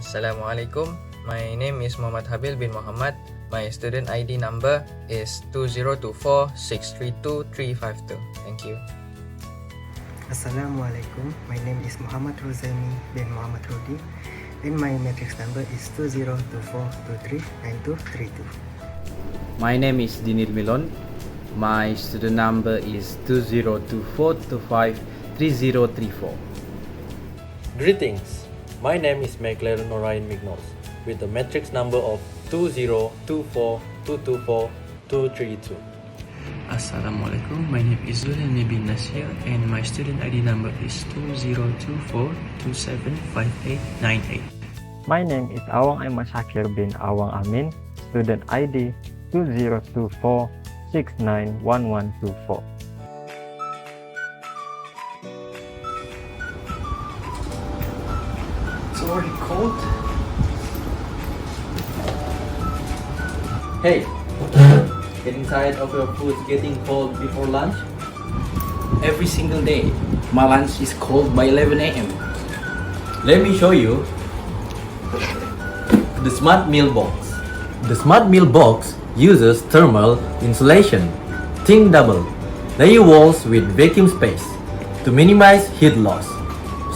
Assalamualaikum. My name is Muhammad Habil bin Muhammad. My student ID number is 2024632352. Thank you. Assalamualaikum. My name is Muhammad Ruzaimi bin Muhammad Rudi, and my matrix number is 2024239232. My name is Dinir Milon. My student number is 2024253034. Greetings. My name is McLaren Orion Mignos with the matrix number of 20242242232. Assalamualaikum, my name is Zulani bin Nasir and my student ID number is 2024275898. My name is Awang Ahmad Shakir bin Awang Amin, student ID 2024691124. It's already cold. Hey, getting tired of your food getting cold before lunch? Every single day, my lunch is cold by 11 a.m. Let me show you the Smart Meal Box. The Smart Meal Box uses thermal insulation, think double, layer walls with vacuum space to minimize heat loss,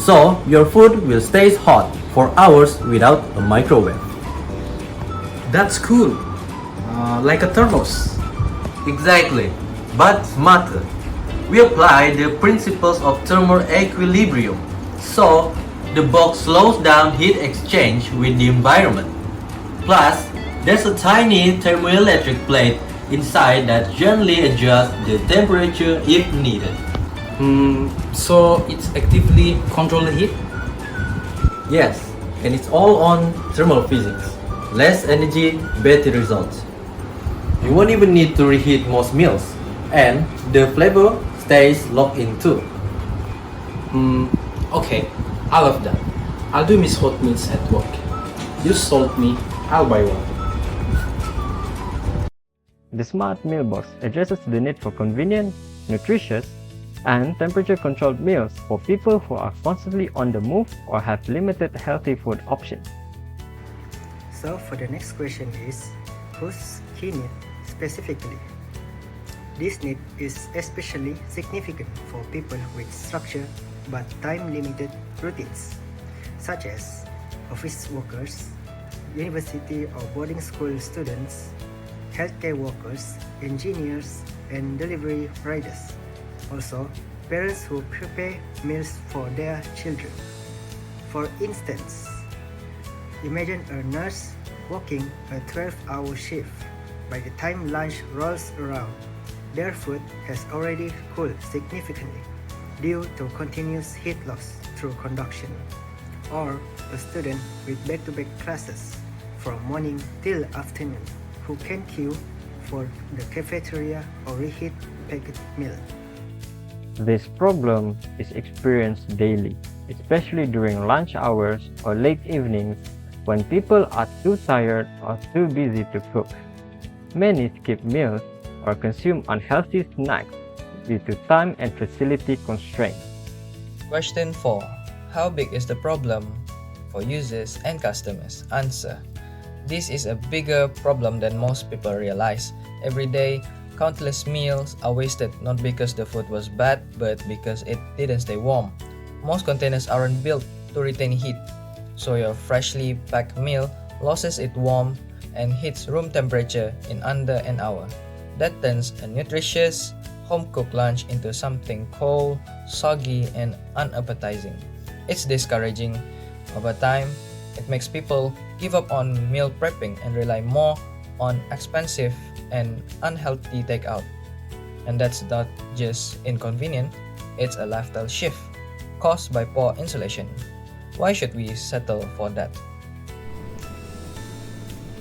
so your food will stay hot for hours without a microwave. That's cool. Like a thermos. Exactly, but smarter. We apply the principles of thermal equilibrium, so the box slows down heat exchange with the environment. Plus, there's a tiny thermoelectric plate inside that gently adjusts the temperature if needed. So it's actively control the heat? Yes, and it's all on thermal physics. Less energy, better results. You won't even need to reheat most meals, and the flavor stays locked in too. Okay, I love that. I'll do miss hot meals at work. You sold me, I'll buy one. The Smart Meal Box addresses the need for convenient, nutritious, and temperature-controlled meals for people who are constantly on the move or have limited healthy food options. So for the next question is, whose key need specifically? This need is especially significant for people with structured but time-limited routines, such as office workers, university or boarding school students, healthcare workers, engineers, and delivery riders. Also, parents who prepare meals for their children. For instance, imagine a nurse working a 12-hour shift. By the time lunch rolls around, their food has already cooled significantly due to continuous heat loss through conduction. Or a student with back-to-back classes from morning till afternoon who can queue for the cafeteria or reheat packed meal. This problem is experienced daily, especially during lunch hours or late evenings when people are too tired or too busy to cook. Many skip meals or consume unhealthy snacks due to time and facility constraints. Question 4. How big is the problem for users and customers? Answer. This is a bigger problem than most people realize. Every day, countless meals are wasted not because the food was bad, but because it didn't stay warm. Most containers aren't built to retain heat, so your freshly packed meal loses its warmth and hits room temperature in under an hour. That turns a nutritious, home-cooked lunch into something cold, soggy, and unappetizing. It's discouraging. Over time, it makes people give up on meal prepping and rely more on expensive and unhealthy takeout. And that's not just inconvenient, it's a lifestyle shift caused by poor insulation. Why should we settle for that?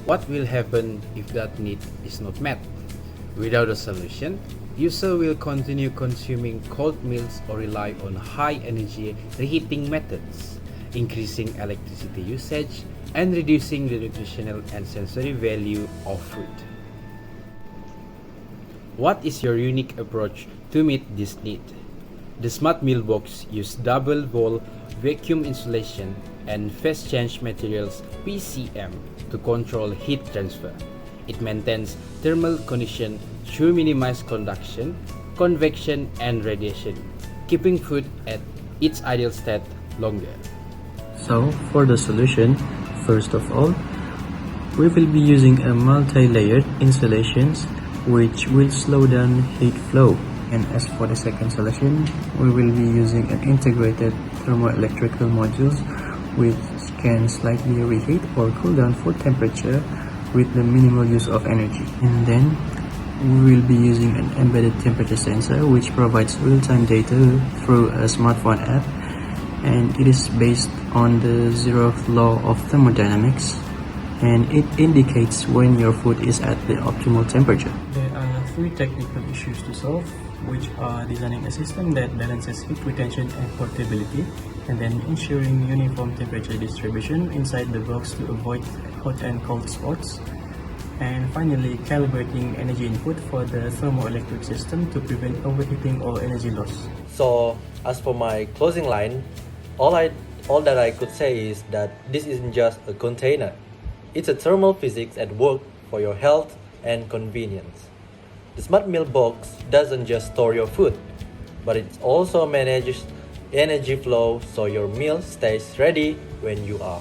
What will happen if that need is not met? Without a solution, user will continue consuming cold meals or rely on high energy reheating methods, increasing electricity usage and reducing the nutritional and sensory value of food. What is your unique approach to meet this need? The Smart Meal Box uses double wall vacuum insulation and phase change materials PCM to control heat transfer. It maintains thermal condition to minimize conduction, convection, and radiation, keeping food at its ideal state longer. So, for the solution, first of all, we will be using a multi-layered installations which will slow down heat flow. And as for the second solution, we will be using an integrated thermoelectrical modules which can slightly reheat or cool down food temperature with the minimal use of energy. And then we will be using an embedded temperature sensor which provides real-time data through a smartphone app, and it is based on the zeroth law of thermodynamics, and it indicates when your food is at the optimal temperature. There are three technical issues to solve, which are designing a system that balances heat retention and portability, and then ensuring uniform temperature distribution inside the box to avoid hot and cold spots, and finally calibrating energy input for the thermoelectric system to prevent overheating or energy loss. So, as for my closing line, all that I could say is that this isn't just a container. It's a thermal physics at work for your health and convenience. The Smart Meal Box doesn't just store your food, but it also manages energy flow so your meal stays ready when you are.